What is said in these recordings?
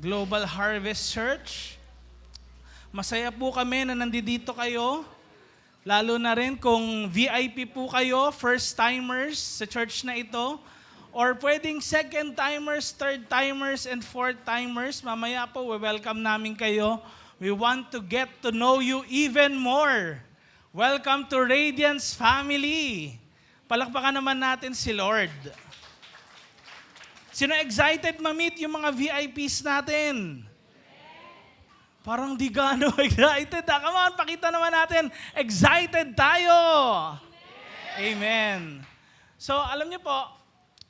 Global Harvest Church. Masaya po kami na nandito kayo. Lalo na rin kung VIP po kayo, first-timers sa church na ito. Or pwedeng second-timers, third-timers, and fourth-timers. Mamaya po, welcome namin kayo. We want to get to know you even more. Welcome to Radiance Family. Palakpakan naman natin si Lord. Sino excited ma-meet yung mga VIPs natin? Parang di gaano excited. Come on, pakita naman natin. Excited tayo! Amen. So, alam niyo po,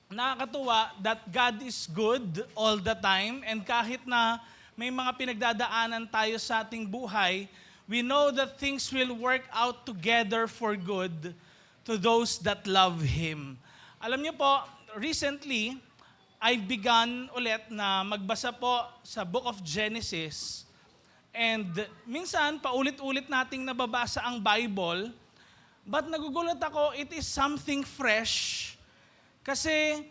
nakakatuwa that God is good all the time. And kahit na may mga pinagdadaanan tayo sa ating buhay, we know that things will work out together for good to those that love Him. Alam niyo po, recently, I've begun ulit na magbasa po sa Book of Genesis. And minsan, paulit-ulit nating nababasa ang Bible. But nagugulat ako, it is something fresh. Kasi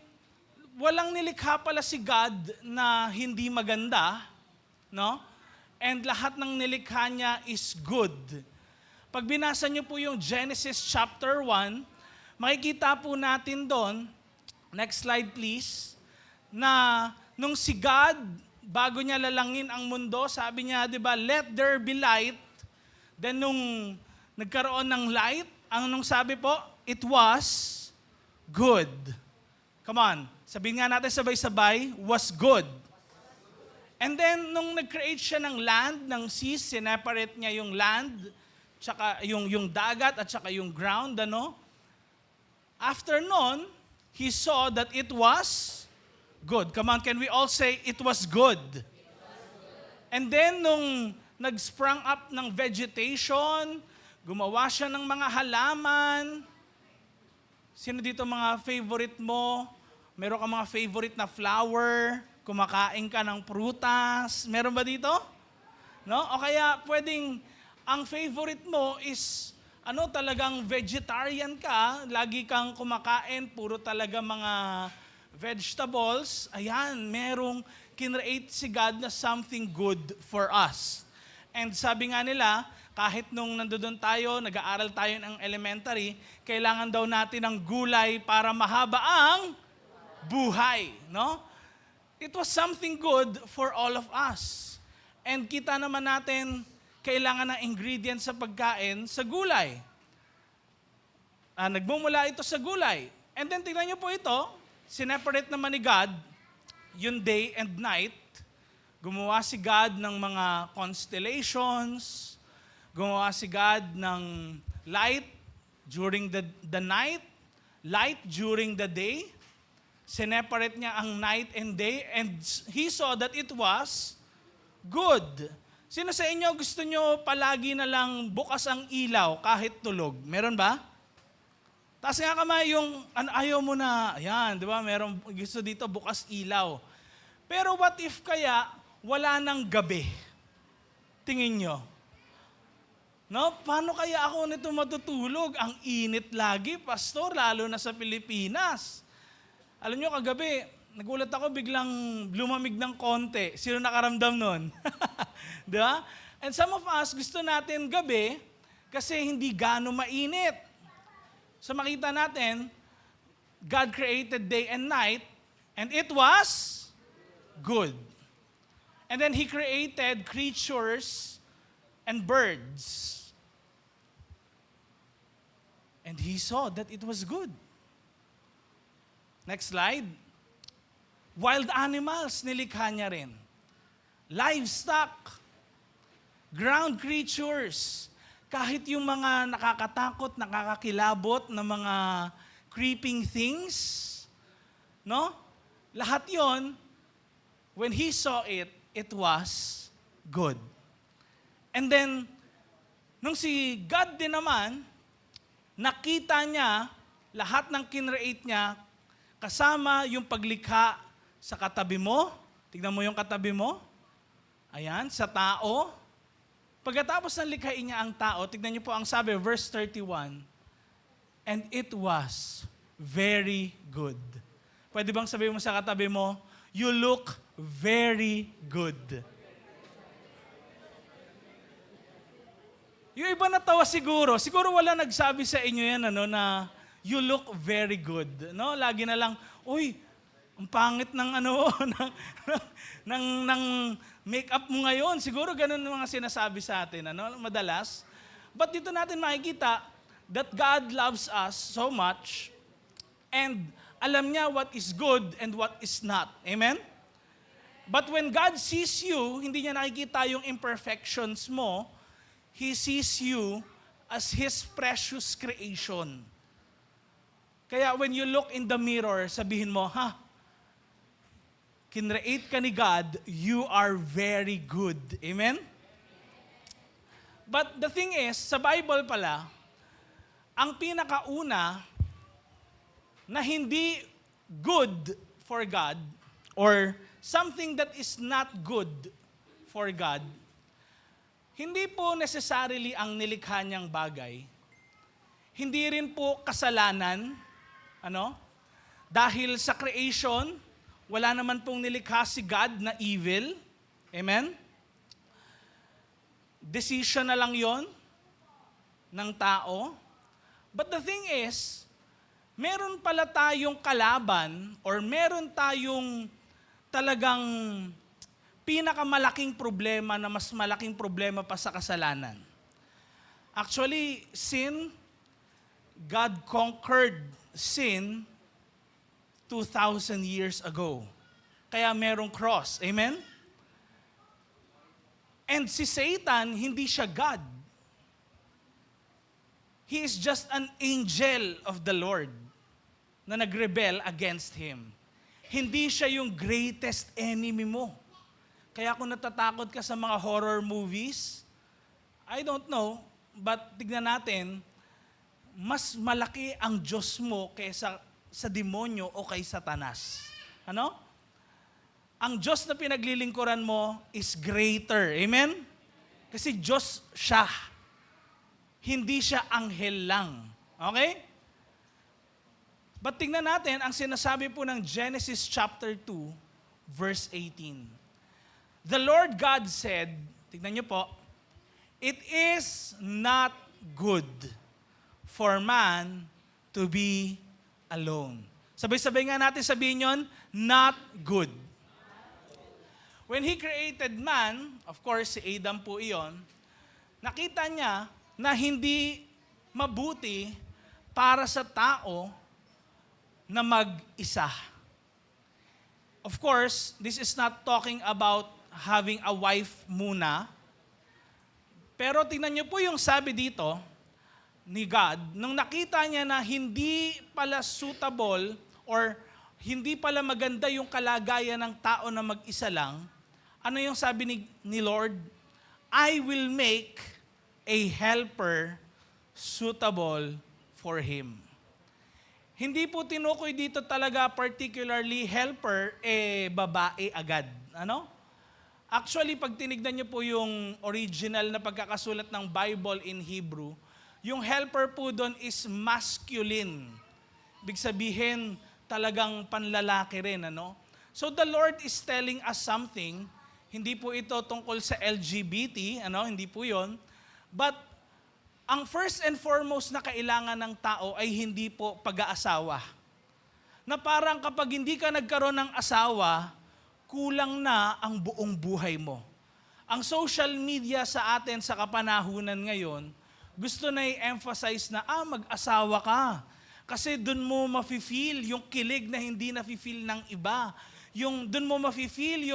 walang nilikha pala si God na hindi maganda. No? And lahat ng nilikha niya is good. Pag binasa niyo po yung Genesis chapter 1, makikita po natin doon, next slide please, na nung si God, bago niya lalangin ang mundo, sabi niya, di ba, let there be light. Then nung nagkaroon ng light, ang nung sabi po, it was good. Come on, sabihin nga natin sabay-sabay, was good. And then nung nag-create siya ng land, ng seas, sineparate niya yung land, tsaka yung dagat at tsaka yung ground, ano? After nun, he saw that it was good. Come on, can we all say, it was good? And then, nung nag-sprang up ng vegetation, gumawa siya ng mga halaman. Sino dito mga favorite mo? Meron ka mga favorite na flower? Kumakain ka ng prutas? Meron ba dito? No? O kaya, pwedeng, ang favorite mo is, talagang vegetarian ka, lagi kang kumakain, puro talaga mga vegetables, ayan, merong kinreate si God na something good for us. And sabi nga nila, kahit nung nandoon tayo, nag-aaral tayo ng elementary, kailangan daw natin ng gulay para mahaba ang buhay. No? It was something good for all of us. And kita naman natin, kailangan ng ingredients sa pagkain sa gulay. Nagmumula ito sa gulay. And then tingnan niyo po ito, sineparate naman ni God yung day and night. Gumawa si God ng mga constellations. Gumawa si God ng light during the night, light during the day. Sineparate niya ang night and day, and He saw that it was good. Sino sa inyo gusto nyo palagi na lang bukas ang ilaw kahit tulog? Meron ba? Taas nga kamay yung ayaw mo na, ayan, di ba? Meron gusto dito bukas ilaw. Pero what if kaya wala nang gabi? Tingin nyo. No? Paano kaya ako nito matutulog? Ang init lagi, pastor, lalo na sa Pilipinas. Alam nyo, kagabi, nagulat ako biglang lumamig ng konti. Sino nakaramdam nun? Di ba? And some of us, gusto natin gabi kasi hindi gaano mainit. So makita natin, God created day and night, and it was good. And then He created creatures and birds. And He saw that it was good. Next slide. Wild animals, nilikha niya rin. Livestock, ground creatures, kahit yung mga nakakatakot, nakakakilabot na mga creeping things, no? Lahat yon, when He saw it, it was good. And then, nung si God din naman, nakita niya lahat ng kinreate niya, kasama yung paglikha sa katabi mo. Tignan mo yung katabi mo. Ayan, sa tao. Pagkatapos ng likhain niya ang tao, tignan niyo po ang sabi, verse 31, and it was very good. Pwede bang sabihin mo sa katabi mo, You look very good. Yung iba natawa siguro wala nagsabi sa inyo yan, na you look very good. No? Lagi na lang, uy, ang pangit ng ng makeup mo ngayon. Siguro ganun ang mga sinasabi sa atin, madalas. But dito natin makikita that God loves us so much and alam niya what is good and what is not. Amen? But when God sees you, hindi niya nakikita yung imperfections mo. He sees you as His precious creation. Kaya when you look in the mirror, sabihin mo, kinreate ka ni God, you are very good. Amen? But the thing is, sa Bible pala, ang pinakauna na hindi good for God or something that is not good for God, hindi po necessarily ang nilikha niyang bagay. Hindi rin po kasalanan, dahil sa creation, wala naman pong nilikha si God na evil. Amen? Decision na lang yon ng tao. But the thing is, meron pala tayong kalaban or meron tayong talagang pinakamalaking problema na mas malaking problema pa sa kasalanan. Actually, sin, God conquered sin 2,000 years ago. Kaya merong cross. Amen? And si Satan, hindi siya God. He is just an angel of the Lord na nagrebel against Him. Hindi siya yung greatest enemy mo. Kaya kung natatakot ka sa mga horror movies, I don't know, but tignan natin, mas malaki ang Diyos mo kaysa sa demonyo o kay Satanas. Ang Diyos na pinaglilingkuran mo is greater. Amen? Kasi Diyos siya. Hindi siya anghel lang. Okay? But tingnan natin ang sinasabi po ng Genesis chapter 2, verse 18. The Lord God said, tingnan niyo po, it is not good for man to be alone. Sabay-sabay nga natin sabihin yon, not good. When He created man, of course, si Adam po iyon, nakita niya na hindi mabuti para sa tao na mag-isa. Of course, this is not talking about having a wife muna. Pero tingnan niyo po yung sabi dito ni God, nung nakita niya na hindi pala suitable or hindi pala maganda yung kalagayan ng tao na mag-isa lang, ano yung sabi ni Lord? I will make a helper suitable for him. Hindi po tinukoy dito talaga particularly helper, babae agad. Actually, pag tinignan niyo po yung original na pagkakasulat ng Bible in Hebrew, yung helper po doon is masculine. Ibig sabihin, talagang panlalaki rin. So the Lord is telling us something. Hindi po ito tungkol sa LGBT, hindi po yon. But ang first and foremost na kailangan ng tao ay hindi po pag-aasawa. Na parang kapag hindi ka nagkaroon ng asawa, kulang na ang buong buhay mo. Ang social media sa atin sa kapanahunan ngayon, gusto na i-emphasize na, mag-asawa ka. Kasi dun mo mafe-feel yung kilig na hindi nafe-feel ng iba. Dun mo mafe-feel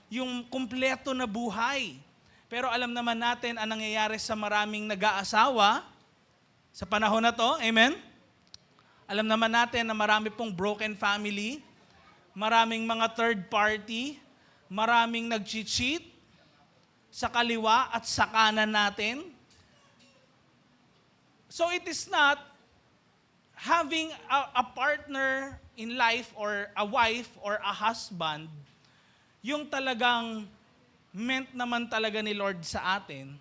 yung kumpleto na buhay. Pero alam naman natin ang nangyayari sa maraming nag-aasawa sa panahon na to. Amen? Alam naman natin na marami pong broken family, maraming mga third party, maraming nag-cheat sa kaliwa at sa kanan natin. So it is not having a partner in life or a wife or a husband yung talagang meant naman talaga ni Lord sa atin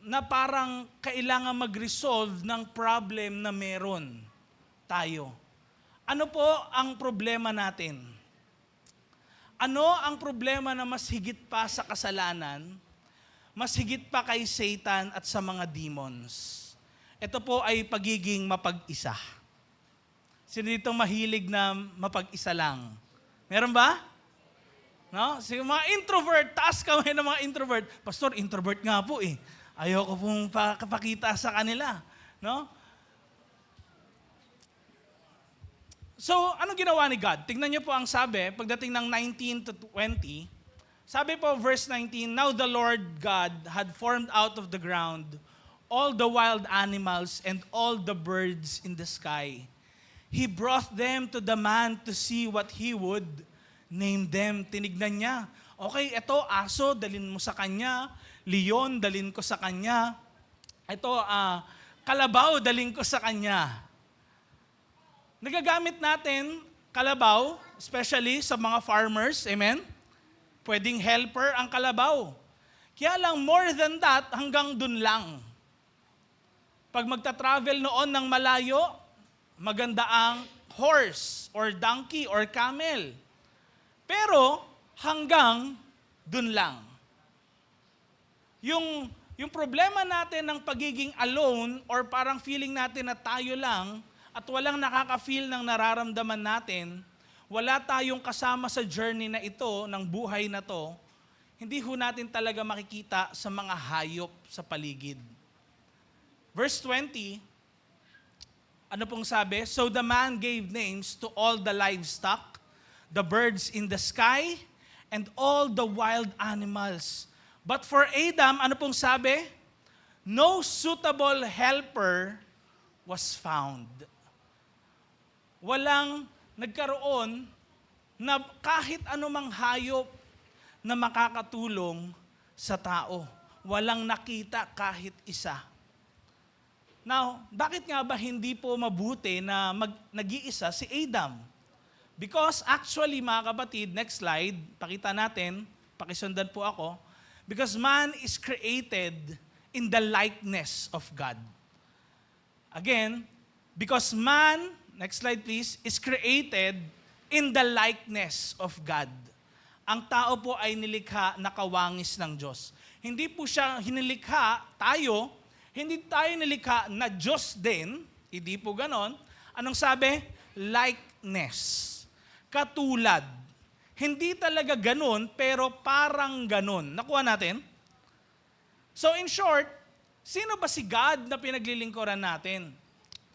na parang kailangan mag-resolve ng problem na meron tayo. Ano po ang problema natin? Ano ang problema na mas higit pa sa kasalanan, mas higit pa kay Satan at sa mga demons? Ito po ay pagiging mapag-isa. Sino dito mahilig na mapag-isa lang? Meron ba? No? Sige, mga introvert, taas kamay ng mga introvert. Pastor, introvert nga po eh. Ayoko pong pakita sa kanila. No? So, ano ginawa ni God? Tingnan niyo po ang sabi, pagdating ng 19 to 20, sabi po, verse 19, "Now the Lord God had formed out of the ground all the wild animals and all the birds in the sky. He brought them to the man to see what he would name them." Tinignan niya. Okay, ito, aso, dalin mo sa kanya. Leon, dalin ko sa kanya. Ito, kalabaw, dalin ko sa kanya. Nagagamit natin kalabaw, especially sa mga farmers, amen? Pwedeng helper ang kalabaw. Kaya lang, more than that, hanggang dun lang. Pag magta-travel noon ng malayo, maganda ang horse or donkey or camel. Pero hanggang dun lang. Yung problema natin ng pagiging alone or parang feeling natin na tayo lang at walang nakaka-feel ng nararamdaman natin, wala tayong kasama sa journey na ito, ng buhay na to, hindi ho natin talaga makikita sa mga hayop sa paligid. Verse 20, ano pong sabi? "So the man gave names to all the livestock, the birds in the sky, and all the wild animals. But for Adam," ano pong sabi? "No suitable helper was found." Walang nagkaroon na kahit anumang hayop na makakatulong sa tao. Walang nakita kahit isa. Now, bakit nga ba hindi po mabuti na nag-iisa si Adam? Because actually, mga kapatid, next slide, pakita natin, pakisundan po ako, because man is created in the likeness of God. Again, because man, next slide please, is created in the likeness of God. Ang tao po ay nilikha na kawangis ng Diyos. Hindi po siya hinilikha, hindi tayo nilikha na Diyos din, hindi po ganon. Anong sabi? Likeness. Katulad. Hindi talaga ganon, pero parang ganon. Nakuha natin? So in short, sino ba si God na pinaglilingkuran natin?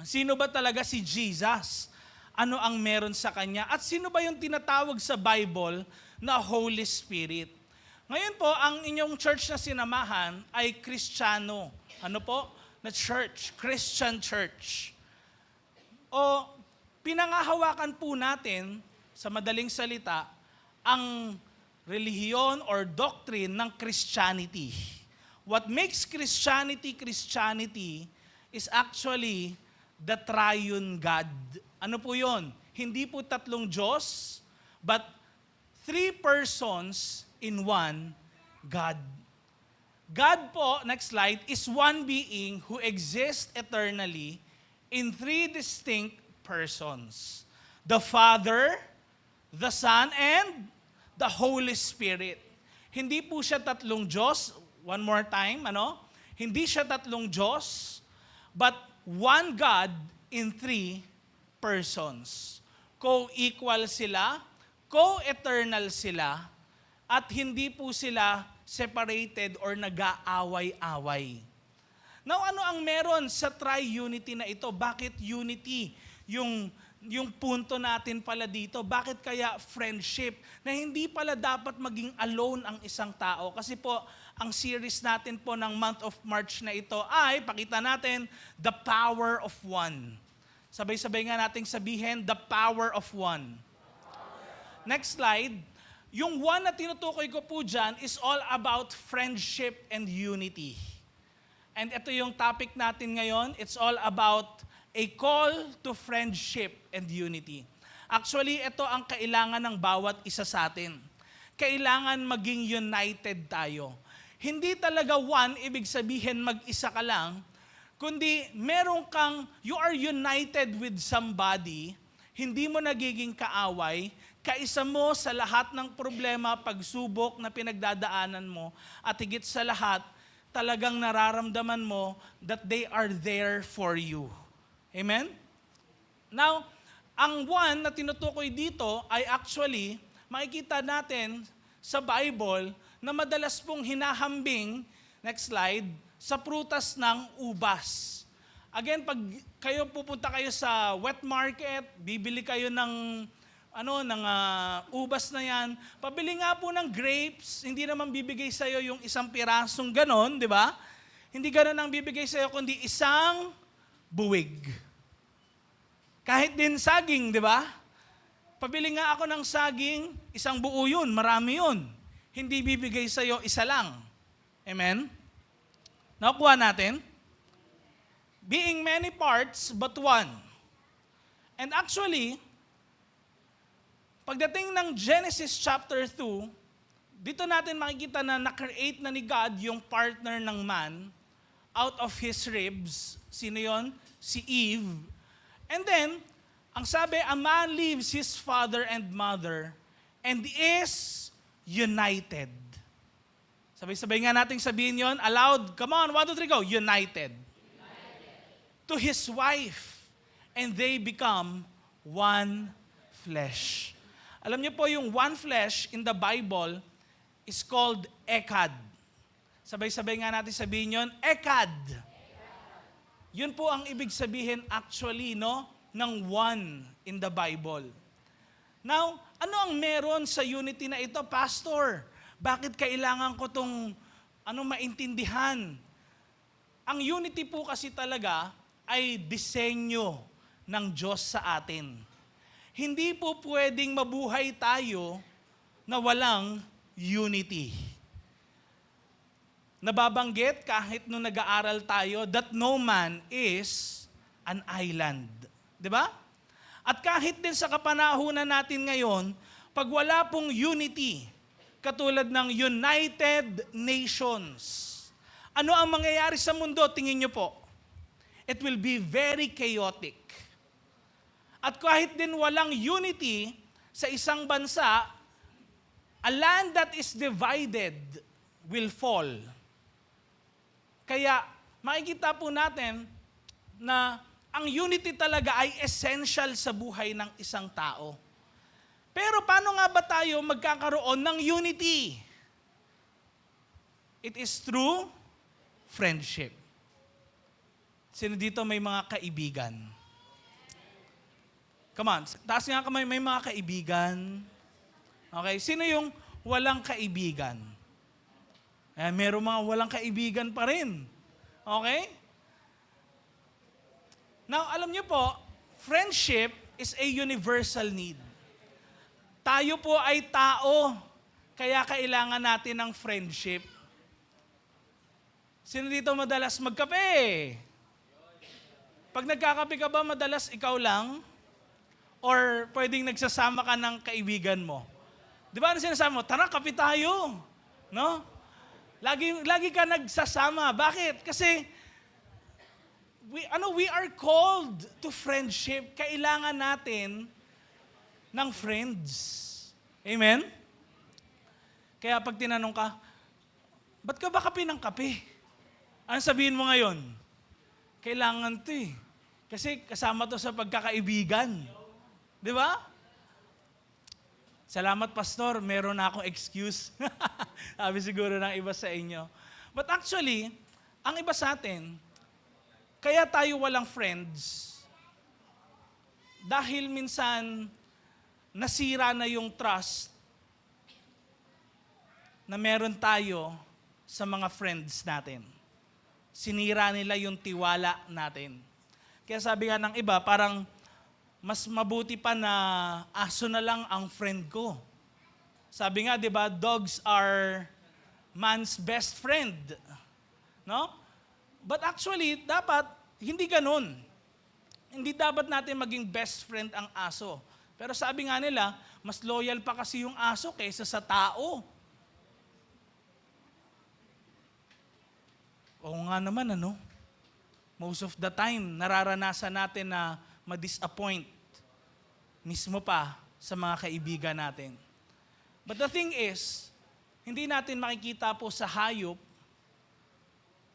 Sino ba talaga si Jesus? Ano ang meron sa Kanya? At sino ba yung tinatawag sa Bible na Holy Spirit? Ngayon po, ang inyong church na sinamahan ay Kristiyano. Ano po? Na church, Christian church. O pinangahawakan po natin, sa madaling salita, ang relihiyon or doctrine ng Christianity. What makes Christianity Christianity is actually the triune God. Ano po yun? Hindi po tatlong Diyos, but three persons in one God. God po, next slide, is one being who exists eternally in three distinct persons. The Father, the Son, and the Holy Spirit. Hindi po siya tatlong Diyos. One more time, Hindi siya tatlong Diyos, but one God in three persons. Co-equal sila, co-eternal sila, at hindi po sila separated or nag-aaway-away. Now, ano ang meron sa tri-unity na ito? Bakit unity? Yung punto natin pala dito, bakit kaya friendship? Na hindi pala dapat maging alone ang isang tao. Kasi po, ang series natin po ng month of March na ito ay, pakita natin, the power of one. Sabay-sabay nga nating sabihin, the power of one. Next slide. Yung one na tinutukoy ko po dyan is all about friendship and unity. And ito yung topic natin ngayon. It's all about a call to friendship and unity. Actually, ito ang kailangan ng bawat isa sa atin. Kailangan maging united tayo. Hindi talaga one, ibig sabihin mag-isa ka lang, kundi meron kang, you are united with somebody, hindi mo nagiging kaaway, kaisa mo sa lahat ng problema, pagsubok na pinagdadaanan mo, at higit sa lahat, talagang nararamdaman mo that they are there for you. Amen? Now, ang one na tinutukoy dito ay actually, makikita natin sa Bible na madalas pong hinahambing, next slide, sa prutas ng ubas. Again, pag pupunta kayo sa wet market, bibili kayo ng ubas na yan, pabili nga po ng grapes, hindi naman bibigay sa'yo yung isang pirasong ganon, di ba? Hindi ganon ang bibigay sa'yo, kundi isang buwig. Kahit din saging, di ba? Pabili nga ako ng saging, isang buo yun, marami yun. Hindi bibigay sa'yo, isa lang. Amen? Nakuha natin? Being many parts, but one. And actually, pagdating ng Genesis chapter 2, dito natin makikita na na-create na ni God yung partner ng man out of his ribs. Sino yon? Si Eve. And then, ang sabi, a man leaves his father and mother and is united. Sabay-sabay nga nating sabihin yon aloud. Come on, 1, 2, 3, go. United. To his wife, and they become one flesh. Alam niyo po, yung one flesh in the Bible is called ekad. Sabay-sabay nga natin sabihin yon, ekad. Yun po ang ibig sabihin actually, no, ng one in the Bible. Now, ano ang meron sa unity na ito, Pastor? Bakit kailangan ko itong maintindihan? Ang unity po kasi talaga ay disenyo ng Diyos sa atin. Hindi po pwedeng mabuhay tayo na walang unity. Nababanggit kahit nung nag-aaral tayo that no man is an island. Di ba? At kahit din sa kapanahunan natin ngayon, pag wala pong unity, katulad ng United Nations, ano ang mangyayari sa mundo? Tingin niyo po. It will be very chaotic. At kahit din walang unity sa isang bansa, a land that is divided will fall. Kaya makikita po natin na ang unity talaga ay essential sa buhay ng isang tao. Pero paano nga ba tayo magkakaroon ng unity? It is through friendship. Sino dito may mga kaibigan? Come on, taas nga kamay, may mga kaibigan. Okay, sino yung walang kaibigan? Meron mga walang kaibigan pa rin. Okay? Now, alam niyo po, friendship is a universal need. Tayo po ay tao, kaya kailangan natin ng friendship. Sino dito madalas magkape? Pag nagkakape ka ba, madalas ikaw lang? Or pwedeng nagsasama ka ng kaibigan mo? Di ba ano sinasabi mo? Tara, kape tayo. No? Lagi ka nagsasama. Bakit? Kasi we are called to friendship. Kailangan natin ng friends. Amen? Kaya pag tinanong ka, ba't ka ba kape ng kape? Ano sabihin mo ngayon? Kailangan to eh. Kasi kasama to sa pagkakaibigan. Di ba? Salamat, Pastor. Meron na akong excuse. Sabi siguro ng iba sa inyo. But actually, ang iba sa atin, kaya tayo walang friends, dahil minsan nasira na yung trust na meron tayo sa mga friends natin. Sinira nila yung tiwala natin. Kaya sabi nga ng iba, parang mas mabuti pa na aso na lang ang friend ko. Sabi nga, di ba, dogs are man's best friend. No? But actually, dapat, hindi ganun. Hindi dapat natin maging best friend ang aso. Pero sabi nga nila, mas loyal pa kasi yung aso kaysa sa tao. Oo nga naman, ano? Most of the time, nararanasan natin na ma-disappoint mismo pa sa mga kaibigan natin. But the thing is, hindi natin makikita po sa hayop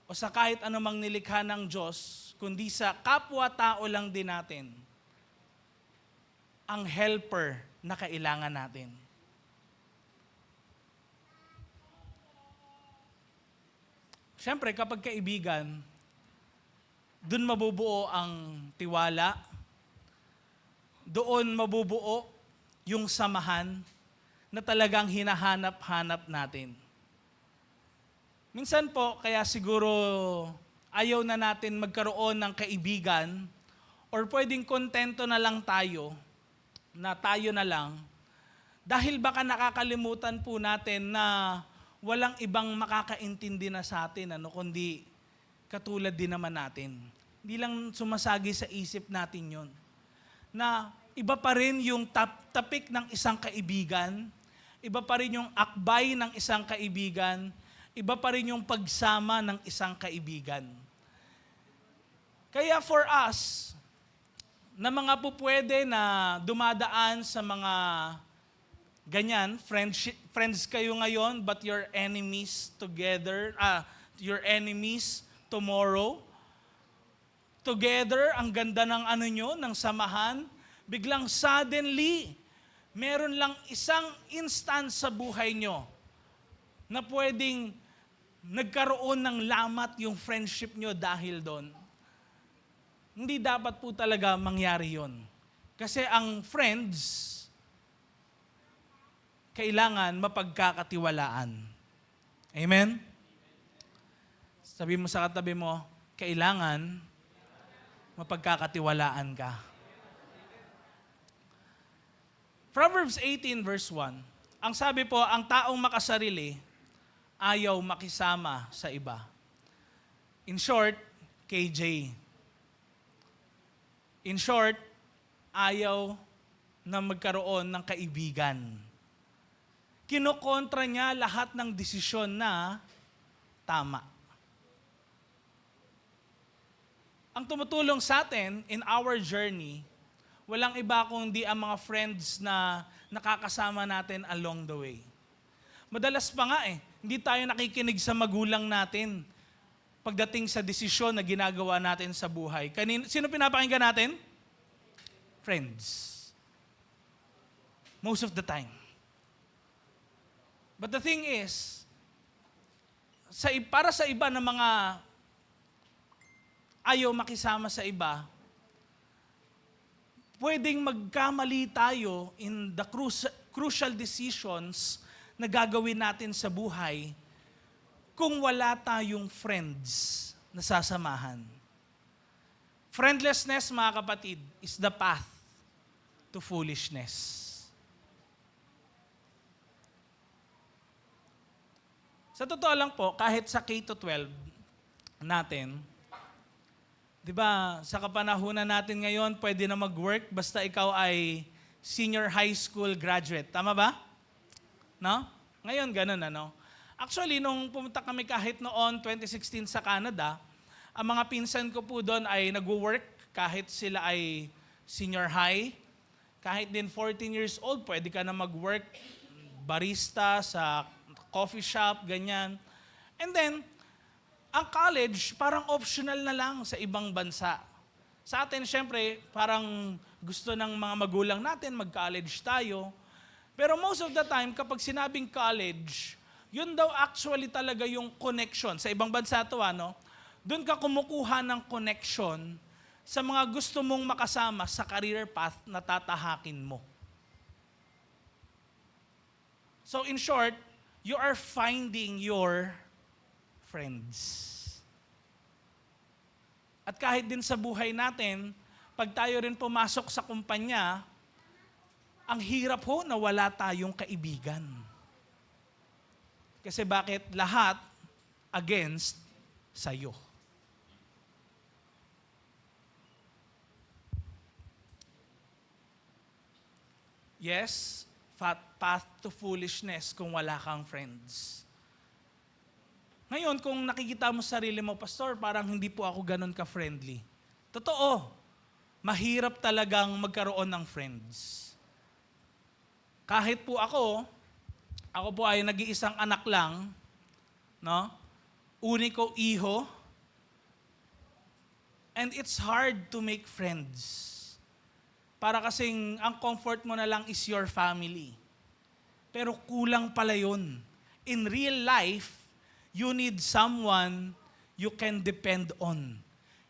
o sa kahit anumang nilikha ng Diyos, kundi sa kapwa-tao lang din natin ang helper na kailangan natin. Siyempre, kapag kaibigan, doon mabubuo ang tiwala, doon mabubuo yung samahan na talagang hinahanap-hanap natin. Minsan po, kaya siguro ayaw na natin magkaroon ng kaibigan or pwedeng kontento na lang tayo na lang dahil baka nakakalimutan po natin na walang ibang makakaintindi na sa atin, kundi katulad din naman natin. Hindi lang sumasagi sa isip natin yon na iba pa rin yung tapik ng isang kaibigan, iba pa rin yung akbay ng isang kaibigan, iba pa rin yung pagsama ng isang kaibigan. Kaya for us, na mga pupwede na dumadaan sa mga ganyan, friends kayo ngayon, but your enemies your enemies tomorrow. Together, ang ganda ng ng samahan, biglang suddenly, meron lang isang instance sa buhay nyo na pwedeng nagkaroon ng lamat yung friendship nyo dahil doon. Hindi dapat po talaga mangyari yon. Kasi ang friends, kailangan mapagkakatiwalaan. Amen? Sabi mo sa katabi mo, kailangan mapagkakatiwalaan ka. Proverbs 18 verse 1. Ang sabi po, ang taong makasarili, ayaw makisama sa iba. In short, KJ. In short, ayaw na magkaroon ng kaibigan. Kinokontra niya lahat ng desisyon na tama. Ang tumutulong sa atin in our journey, walang iba kundi ang mga friends na nakakasama natin along the way. Madalas pa nga hindi tayo nakikinig sa magulang natin pagdating sa desisyon na ginagawa natin sa buhay. Sino pinapakinggan natin? Friends. Most of the time. But the thing is, para sa iba na mga ayaw makisama sa iba, pwedeng magkamali tayo in the crucial decisions na gagawin natin sa buhay kung wala tayong friends na sasamahan. Friendlessness, mga kapatid, is the path to foolishness. Sa totoo lang po, kahit sa K-12 natin, di ba, sa kapanahunan natin ngayon, pwede na mag-work basta ikaw ay senior high school graduate. Tama ba? No? Ngayon, ganun Actually, nung pumunta kami kahit noon, 2016 sa Canada, ang mga pinsan ko po doon ay nag-work kahit sila ay senior high. Kahit din 14 years old, pwede ka na mag-work barista sa coffee shop, ganyan. And then, ang college, parang optional na lang sa ibang bansa. Sa atin, syempre, parang gusto ng mga magulang natin, mag-college tayo. Pero most of the time, kapag sinabing college, yun daw actually talaga yung connection. Sa ibang bansa to, doon ka kumukuha ng connection sa mga gusto mong makasama sa career path na tatahakin mo. So in short, you are finding your friends. At kahit din sa buhay natin, pag tayo rin pumasok sa kumpanya, ang hirap na wala tayong kaibigan. Kasi bakit? Lahat against sa'yo. Yes, path to foolishness kung wala kang friends. Ngayon, kung nakikita mo sarili mo, Pastor, parang hindi po ako ganun ka-friendly. Totoo. mahirap talagang magkaroon ng friends. Kahit po ako po ay nag-iisang anak lang, no? Uniko iho, and it's hard to make friends. Para kasing ang comfort mo na lang is your family. Pero kulang pala yun. In real life, you need someone you can depend on.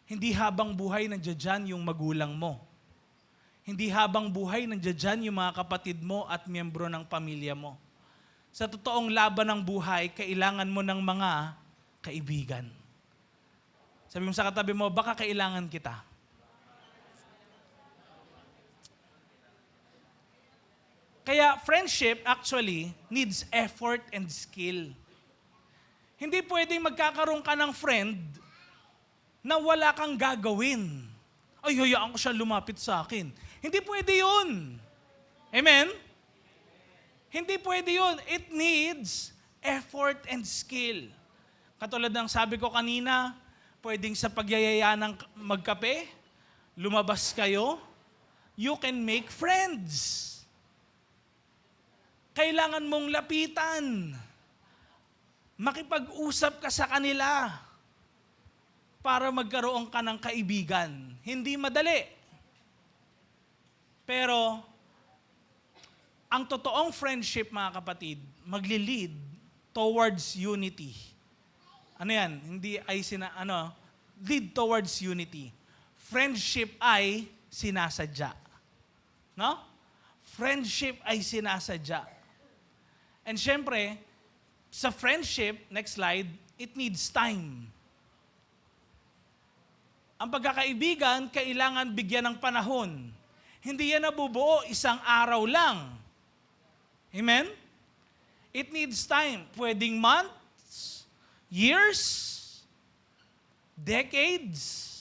Hindi habang buhay nandiyan yung magulang mo. Hindi habang buhay nandiyan yung mga kapatid mo at miyembro ng pamilya mo. Sa totoong laban ng buhay, kailangan mo ng mga kaibigan. Sabi mo sa katabi mo, baka kailangan kita. Kaya friendship actually needs effort and skill. Hindi pwedeng magkakaroon ka ng friend na wala kang gagawin. Ay, hayaan ko siya lumapit sa akin. Hindi pwede yun. Amen? Hindi pwede yun. It needs effort and skill. Katulad ng sabi ko kanina, pwedeng sa pagyayaya ng magkape, lumabas kayo, you can make friends. Kailangan mong lapitan. Makipag-usap ka sa kanila para magkaroon ka ng kaibigan. Hindi madali. Pero, ang totoong friendship, mga kapatid, magli-lead towards unity. Ano yan? Hindi ay lead towards unity. Friendship ay sinasadya. No? Friendship ay sinasadya. And syempre, sa friendship, next slide, it needs time. Ang pagkakaibigan, kailangan bigyan ng panahon. Hindi yan nabubuo isang araw lang. Amen? It needs time. Pwedeng months, years, decades.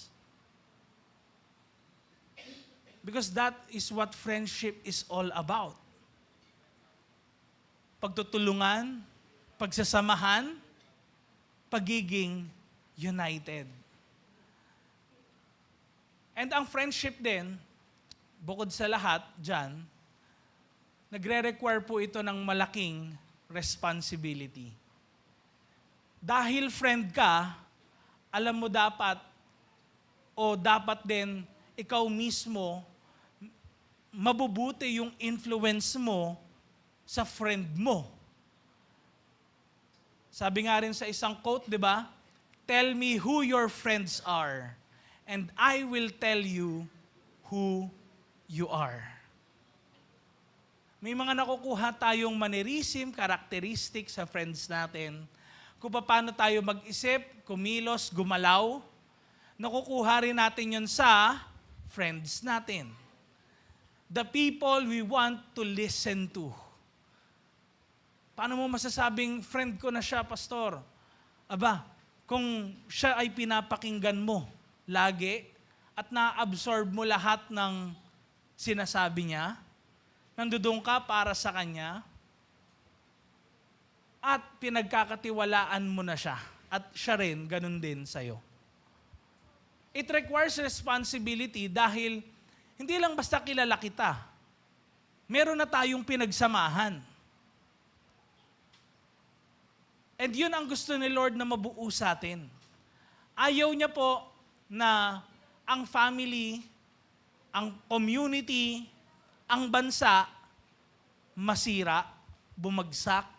Because that is what friendship is all about. Pagtutulungan, pagsasamahan, pagiging united. And ang friendship din, bukod sa lahat dyan, nagre-require po ito ng malaking responsibility. Dahil friend ka, alam mo dapat din ikaw mismo, mabubuti yung influence mo sa friend mo. Sabi nga rin sa isang quote, di ba? Tell me who your friends are, and I will tell you who you are. May mga nakukuha tayong mannerism, characteristic sa friends natin. Kung paano tayo mag-isip, kumilos, gumalaw, nakukuha rin natin yun sa friends natin. The people we want to listen to. Paano mo masasabing friend ko na siya, pastor? Aba, kung siya ay pinapakinggan mo lagi at na-absorb mo lahat ng sinasabi niya, nandudong ka para sa kanya, at pinagkakatiwalaan mo na siya. At siya rin, ganun din sa'yo. It requires responsibility dahil hindi lang basta kilala kita. Meron na tayong pinagsamahan. And yun ang gusto ni Lord na mabuo sa atin. Ayaw niya po na ang family, ang community, ang bansa masira, bumagsak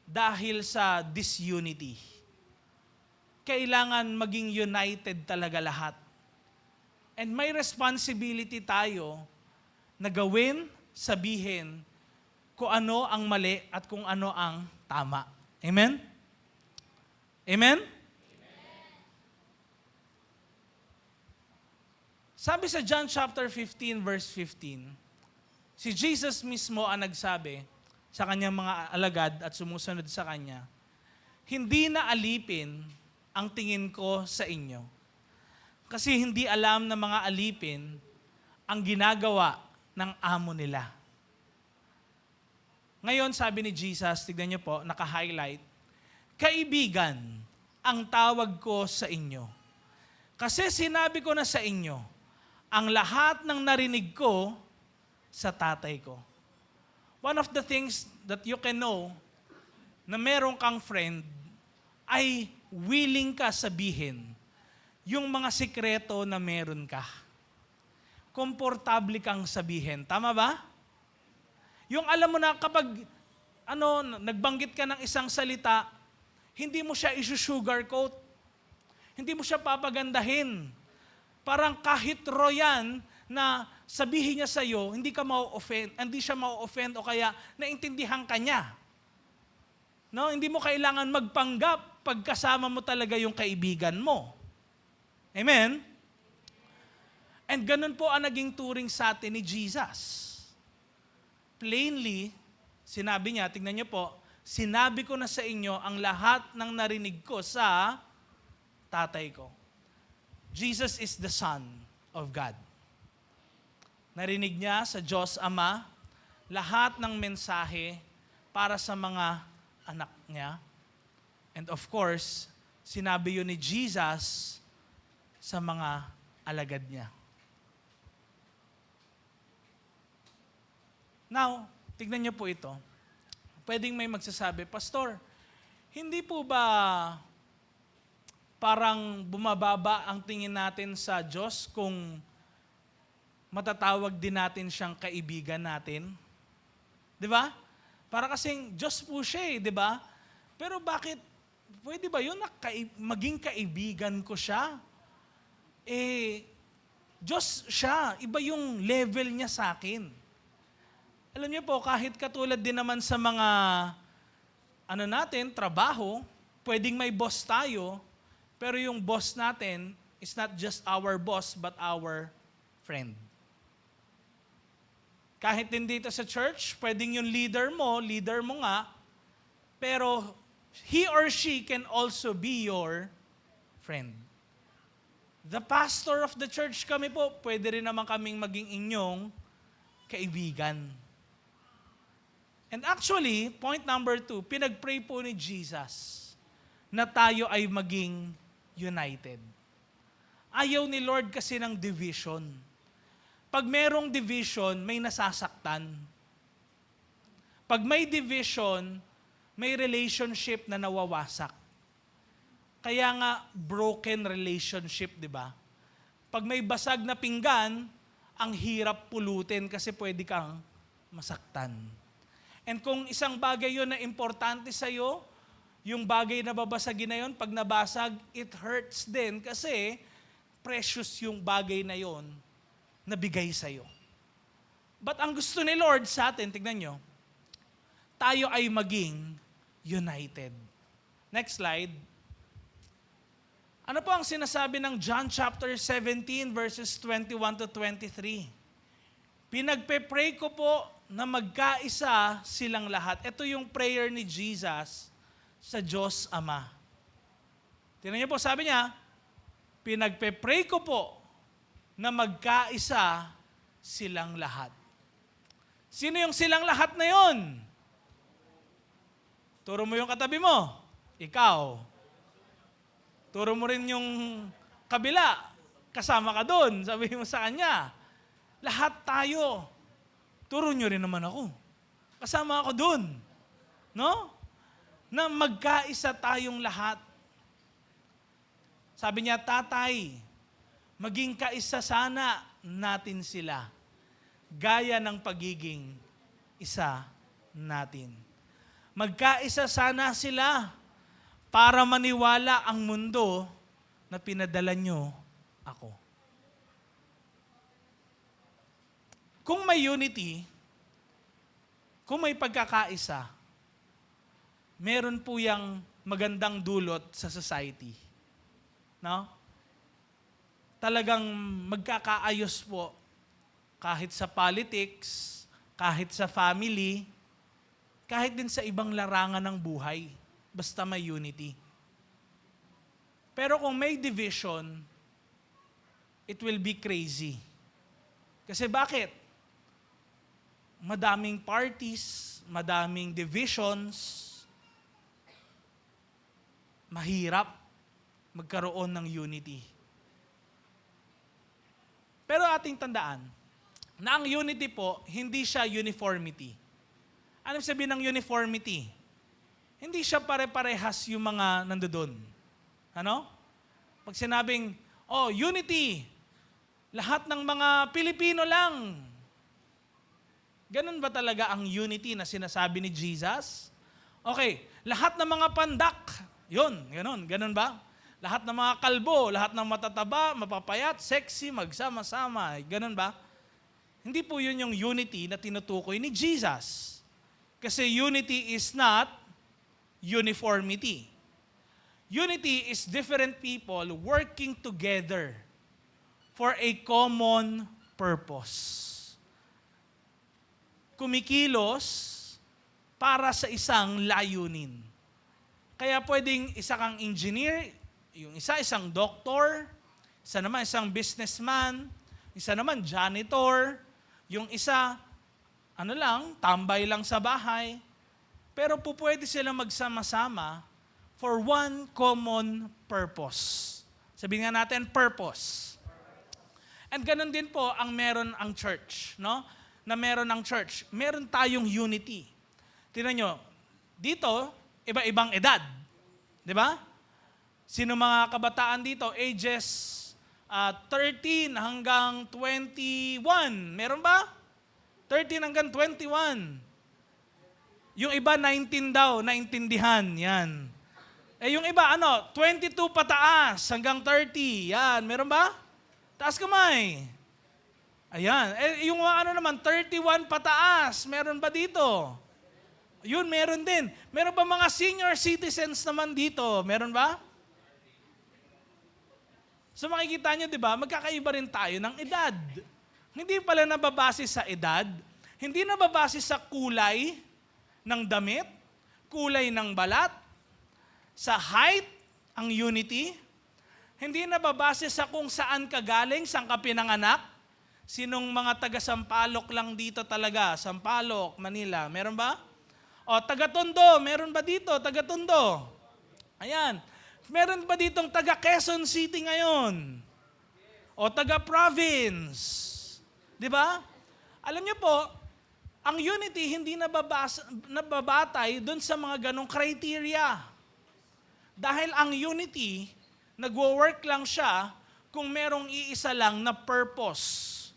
dahil sa disunity. Kailangan maging united talaga lahat. And may responsibility tayo na gawin, sabihin kung ano ang mali at kung ano ang tama. Amen? Amen? Sabi sa John chapter 15 verse 15, si Jesus mismo ang nagsabi sa kanyang mga alagad at sumusunod sa kanya, hindi na alipin ang tingin ko sa inyo. Kasi hindi alam ng mga alipin ang ginagawa ng amo nila. Ngayon, sabi ni Jesus, tignan niyo po, naka-highlight, kaibigan ang tawag ko sa inyo. Kasi sinabi ko na sa inyo, ang lahat ng narinig ko sa tatay ko. One of the things that you can know na meron kang friend ay willing ka sabihin yung mga sikreto na meron ka. Komportable kang sabihin. Tama ba? Yung alam mo na kapag nagbanggit ka ng isang salita, hindi mo siya isusugarcoat. Hindi mo siya papagandahin. Parang kahit royan na sabihin niya sa'yo, hindi siya ma-offend o kaya naintindihan ka niya. No, hindi mo kailangan magpanggap pagkasama mo talaga yung kaibigan mo. Amen? And ganun po ang naging turing sa atin ni Jesus. Plainly, sinabi niya, tingnan niyo po, sinabi ko na sa inyo ang lahat ng narinig ko sa tatay ko. Jesus is the Son of God. Narinig niya sa Diyos Ama lahat ng mensahe para sa mga anak niya. And of course, sinabi yun ni Jesus sa mga alagad niya. Now, tignan niyo po ito. Pwedeng may magsasabi, Pastor, hindi po ba parang bumababa ang tingin natin sa Diyos kung matatawag din natin siyang kaibigan natin? Di ba? Para kasing Diyos po siya di ba? Pero bakit, pwede ba yun na maging kaibigan ko siya? Diyos siya, iba yung level niya sa akin. Alam niyo po, kahit katulad din naman sa mga trabaho, pwedeng may boss tayo, pero yung boss natin is not just our boss, but our friend. Kahit din dito sa church, pwedeng yung leader mo nga, pero he or she can also be your friend. The pastor of the church kami po, pwede rin naman kaming maging inyong kaibigan. And actually, point number 2, pinag-pray po ni Jesus na tayo ay maging united. Ayaw ni Lord kasi ng division. Pag merong division, may nasasaktan. Pag may division, may relationship na nawawasak. Kaya nga, broken relationship, di ba? Pag may basag na pinggan, ang hirap pulutin kasi pwede kang masaktan. And kung isang bagay yun na importante sa'yo, yung bagay na babasagin na yun, pag nabasag, it hurts din kasi precious yung bagay na yun na bigay sa'yo. But ang gusto ni Lord sa atin, tignan nyo, tayo ay maging united. Next slide. Ano po ang sinasabi ng John chapter 17 verses 21 to 23? Pinagpe-pray ko po na magkaisa silang lahat. Ito yung prayer ni Jesus sa Diyos Ama. Tingnan niyo po, sabi niya, pinagpe-pray ko po na magkaisa silang lahat. Sino yung silang lahat na yon? Turo mo yung katabi mo. Ikaw. Turo mo rin yung kabila. Kasama ka doon. Sabi mo sa kanya. Lahat tayo. Turo nyo rin naman ako. Kasama ako doon. No? Na magkaisa tayong lahat. Sabi niya, Tatay, maging kaisa sana natin sila. Gaya ng pagiging isa natin. Magkaisa sana sila para maniwala ang mundo na pinadala nyo ako. Kung may unity, kung may pagkakaisa, meron po yang magandang dulot sa society. No? Talagang magkakaayos po kahit sa politics, kahit sa family, kahit din sa ibang larangan ng buhay, basta may unity. Pero kung may division, it will be crazy. Kasi bakit? Madaming parties, madaming divisions, mahirap magkaroon ng unity. Pero ating tandaan na ang unity po, hindi siya uniformity. Ano sabihin ng uniformity? Hindi siya pare-parehas yung mga nandoon. Ano? Pag sinabing, unity, lahat ng mga Pilipino lang. Ganun ba talaga ang unity na sinasabi ni Jesus? Okay, lahat ng mga pandak, ganun ba? Lahat ng mga kalbo, lahat ng matataba, mapapayat, sexy, magsama-sama, ganun ba? Hindi po yun yung unity na tinutukoy ni Jesus. Kasi unity is not uniformity. Unity is different people working together for a common purpose. Kumikilos para sa isang layunin. Kaya pwedeng isa kang engineer, yung isa isang doktor, isa naman isang businessman, isa naman janitor, yung isa tambay lang sa bahay. Pero po pwede silang magsama-sama for one common purpose. Sabihin nga natin, purpose. And ganun din po ang meron ang church, no? Na meron ang church. Meron tayong unity. Tingnan nyo, dito, iba-ibang edad. Di ba? Sino mga kabataan dito? Ages 13 hanggang 21. Meron ba? 13 hanggang 21. Yung iba 19 daw, naintindihan. Yan. Yung iba 22 pataas hanggang 30. Yan. Meron ba? Taas kamay. Ayan. Yung naman, 31 pataas. Meron ba dito? Yun, meron din. Meron ba mga senior citizens naman dito? Meron ba? So makikita nyo, di ba, magkakaiba rin tayo ng edad. Hindi pala nababase sa edad, hindi nababase sa kulay ng damit, kulay ng balat, sa height, ang unity. Hindi nababase sa kung saan ka galing, saan ka pinanganak. Sinong mga taga-Sampaloc lang dito talaga? Sampaloc, Manila. Meron ba? Taga-Tondo. Meron ba dito? Taga-Tondo. Ayan. Meron ba ditong taga Quezon City ngayon? O taga-province? Di ba? Alam niyo po, ang unity hindi nababatay dun sa mga ganong criteria. Dahil ang unity, nagwo-work lang siya kung merong iisa lang na purpose.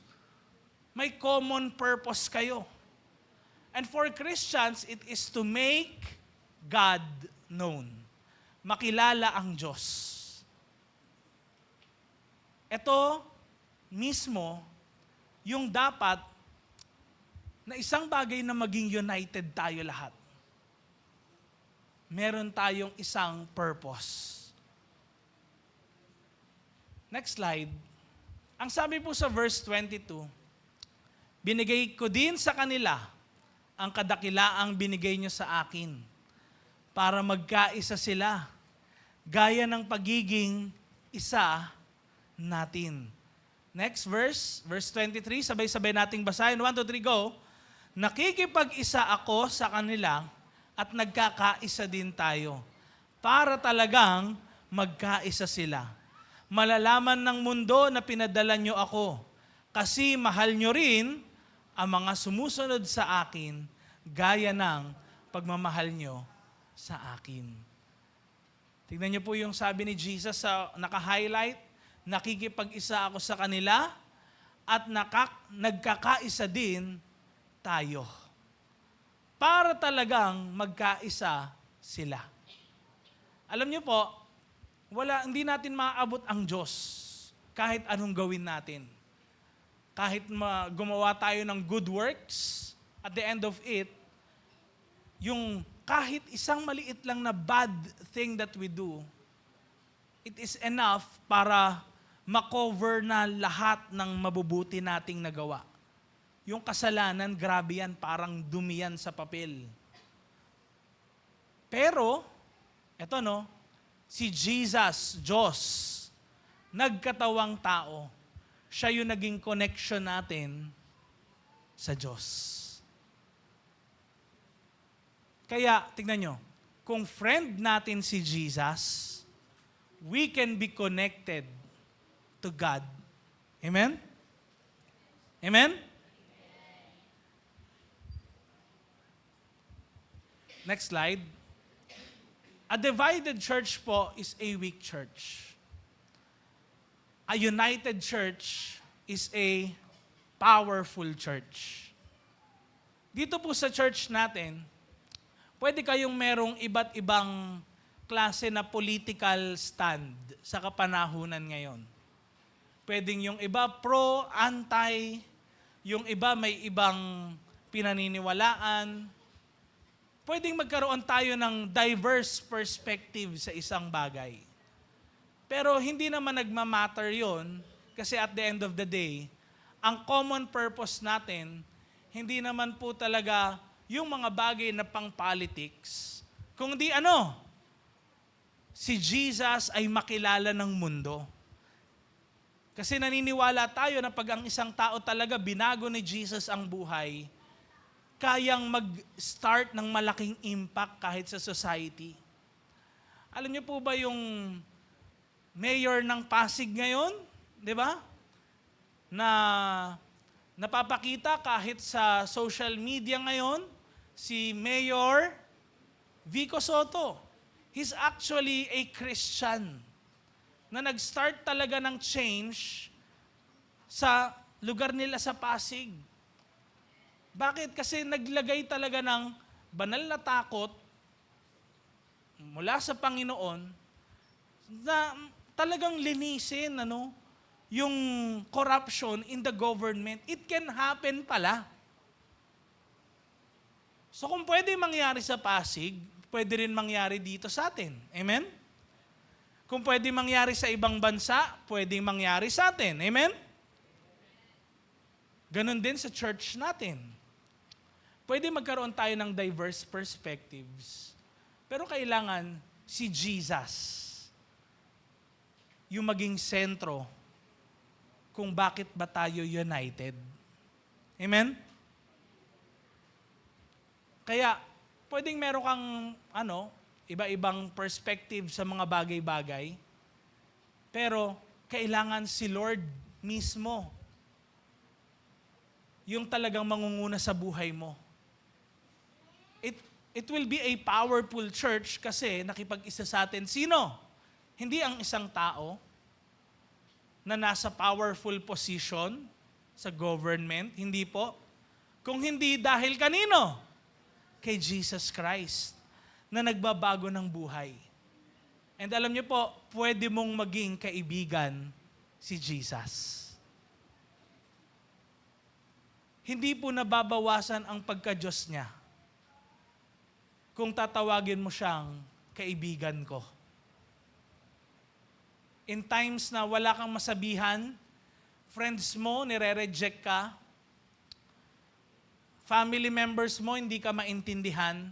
May common purpose kayo. And for Christians, it is to make God known. Makilala ang Diyos. Ito mismo yung dapat na isang bagay na maging united tayo lahat. Meron tayong isang purpose. Next slide. Ang sabi po sa verse 22, binigay ko din sa kanila ang kadakilaang binigay nyo sa akin para magkaisa sila, gaya ng pagiging isa natin. Next verse 23, sabay-sabay nating basahin. 1, 2, 3, go. Nakikipag-isa ako sa kanila at nagkakaisa din tayo para talagang magkaisa sila. Malalaman ng mundo na pinadala nyo ako kasi mahal nyo rin ang mga sumusunod sa akin gaya ng pagmamahal nyo sa akin. Tignan niyo po yung sabi ni Jesus sa naka-highlight, nakikipag-isa ako sa kanila at nagkakaisa din tayo. Para talagang magkaisa sila. Alam niyo po, hindi natin maaabot ang Diyos kahit anong gawin natin. Kahit gumawa tayo ng good works, at the end of it, yung kahit isang maliit lang na bad thing that we do, it is enough para makover na lahat ng mabubuti nating nagawa. Yung kasalanan, grabe yan, parang dumi yan sa papel. Pero, si Jesus, Diyos, nagkatawang tao, siya yung naging connection natin sa Diyos. Kaya, tignan nyo, kung friend natin si Jesus, we can be connected to God. Amen? Amen? Next slide. A divided church po is a weak church. A united church is a powerful church. Dito po sa church natin, pwede kayong merong iba't ibang klase na political stand sa kapanahunan ngayon. Pwedeng yung iba pro, anti, yung iba may ibang pinaniniwalaan. Pwedeng magkaroon tayo ng diverse perspective sa isang bagay. Pero hindi naman nagmamatter yon kasi at the end of the day, ang common purpose natin, hindi naman po talaga yung mga bagay na pang-politics, kundi si Jesus ay makilala ng mundo. Kasi naniniwala tayo na pag ang isang tao talaga binago ni Jesus ang buhay, kayang mag-start ng malaking impact kahit sa society. Alam niyo po ba yung mayor ng Pasig ngayon, di ba? Na napapakita kahit sa social media ngayon, si Mayor Vico Soto. He's actually a Christian na nag-start talaga ng change sa lugar nila sa Pasig. Bakit? Kasi naglagay talaga ng banal na takot mula sa Panginoon na talagang linisin yung corruption in the government. It can happen pala. So kung pwede mangyari sa Pasig, pwede rin mangyari dito sa atin. Amen? Kung pwede mangyari sa ibang bansa, pwede mangyari sa atin. Amen? Ganon din sa church natin. Pwede magkaroon tayo ng diverse perspectives. Pero kailangan si Jesus yung maging sentro kung bakit ba tayo united. Amen? Kaya, pwedeng meron kang iba-ibang perspective sa mga bagay-bagay, pero kailangan si Lord mismo yung talagang mangunguna sa buhay mo. It will be a powerful church kasi nakipag-isa sa atin. Sino? Hindi ang isang tao na nasa powerful position sa government. Hindi po. Kung hindi dahil kanino? Kay Jesus Christ na nagbabago ng buhay. And alam niyo po, pwede mong maging kaibigan si Jesus. Hindi po nababawasan ang pagka-Diyos niya kung tatawagin mo siyang kaibigan ko. In times na wala kang masabihan, friends mo, nire-reject ka, family members mo, hindi ka maintindihan,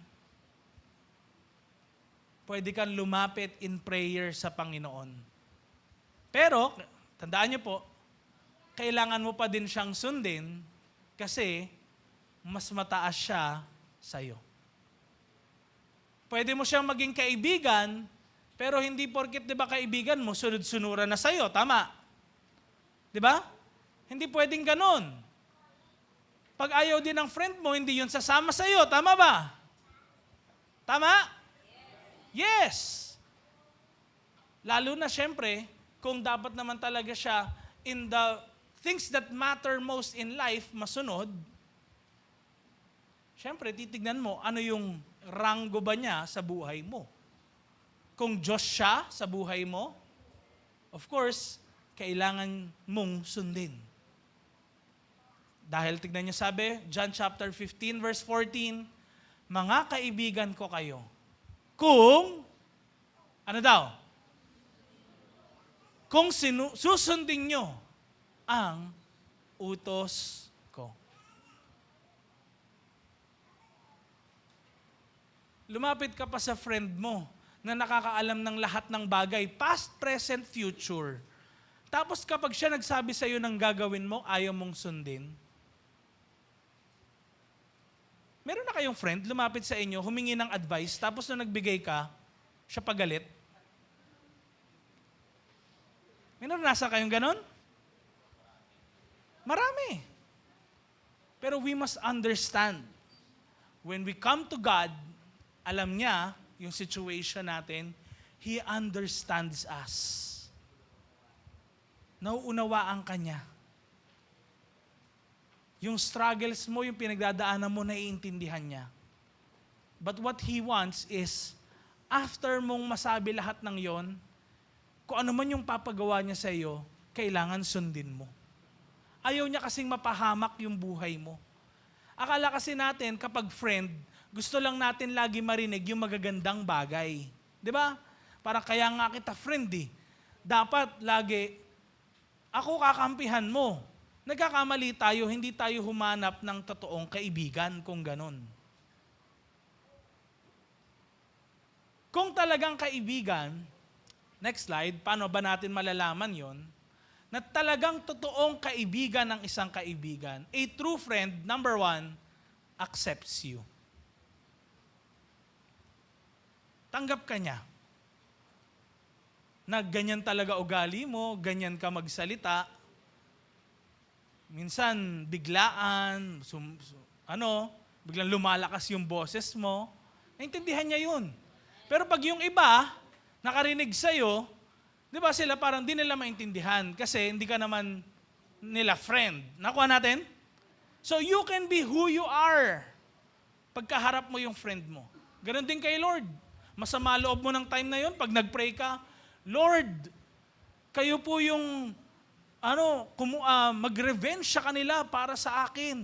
pwede kang lumapit in prayer sa Panginoon. Pero, tandaan niyo po, kailangan mo pa din siyang sundin kasi mas mataas siya sa'yo. Pwede mo siyang maging kaibigan, pero hindi porket, di ba, kaibigan mo, sunod-sunuran na sa'yo. Tama? Di ba? Hindi pwedeng ganun. Pag ayaw din ng friend mo, hindi yun sasama sa'yo. Tama ba? Tama? Yes. Lalo na syempre, kung dapat naman talaga siya in the things that matter most in life, masunod, syempre, titignan mo, ano yung ranggo ba niya sa buhay mo? Kung Diyos siya sa buhay mo, of course, kailangan mong sundin. Dahil tignan niyo sabi, John chapter 15 verse 14, mga kaibigan ko kayo, kung, kung susundin niyo ang utos ko. Lumapit ka pa sa friend mo na nakakaalam ng lahat ng bagay, past, present, future. Tapos kapag siya nagsabi sa iyo ng gagawin mo, ayaw mong sundin. Meron na kayong friend, lumapit sa inyo, humingi ng advice, tapos nung nagbigay ka, siya pagalit. May naranasan kayong ganon? Marami. Pero we must understand, when we come to God, alam niya yung situation natin, He understands us. Nauunawaan ka niya. Yung struggles mo, yung pinagdadaanan mo, naiintindihan niya. But what He wants is, after mong masabi lahat ng yon, kung ano man yung papagawa niya sa iyo, kailangan sundin mo. Ayaw niya kasing mapahamak yung buhay mo. Akala kasi natin, kapag friend, gusto lang natin lagi marinig yung magagandang bagay. Di ba? Parang kaya nga kita friend eh. Dapat lagi, ako kakampihan mo. Nagkakamali tayo, hindi tayo humanap ng totoong kaibigan kung ganun. Kung talagang kaibigan, next slide, paano ba natin malalaman yon? Na talagang totoong kaibigan ng isang kaibigan. A true friend, number 1, accepts you. Tanggap ka niya. Na ganyan talaga ugali mo, ganyan ka magsalita. Minsan, biglaan, biglang lumalakas yung boses mo. Naintindihan niya yun. Pero pag yung iba, nakarinig sa'yo, di ba sila parang di nila maintindihan kasi hindi ka naman nila friend. Nakuha natin? So you can be who you are pagkaharap mo yung friend mo. Ganon din kay Lord. Masama loob mo ng time na yun, pag nag-pray ka, Lord, kayo po yung mag-revenge sa kanila para sa akin.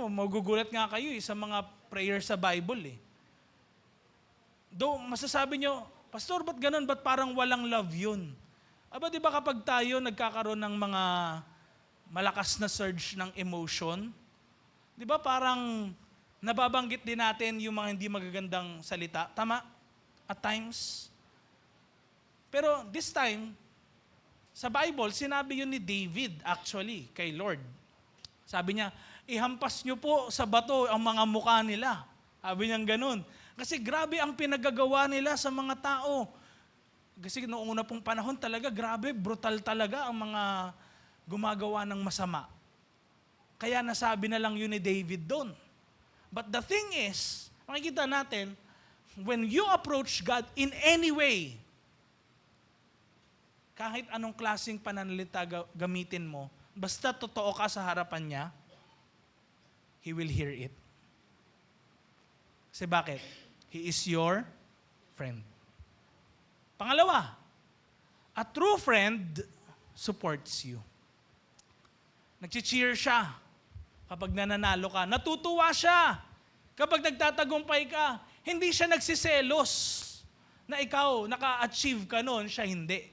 Magugulat nga kayo sa mga prayer sa Bible eh. Though masasabi nyo, Pastor, ba't ganun? Ba't parang walang love yun? Aba, di ba kapag tayo nagkakaroon ng mga malakas na surge ng emotion, di ba parang nababanggit din natin yung mga hindi magagandang salita? Tama? At times. Pero this time, sa Bible, sinabi yun ni David actually kay Lord. Sabi niya, ihampas niyo po sa bato ang mga mukha nila. Sabi niya ganun. Kasi grabe ang pinagagawa nila sa mga tao. Kasi noong una pong panahon talaga, grabe, brutal talaga ang mga gumagawa ng masama. Kaya nasabi na lang yun ni David doon. But the thing is, makikita natin, when you approach God in any way, kahit anong klaseng pananalita gamitin mo, basta totoo ka sa harapan niya, He will hear it. Kasi bakit? He is your friend. Pangalawa, a true friend supports you. Nag-cheer siya kapag nananalo ka. Natutuwa siya kapag nagtatagumpay ka. Hindi siya nagsiselos na ikaw naka-achieve ka noon, siya hindi.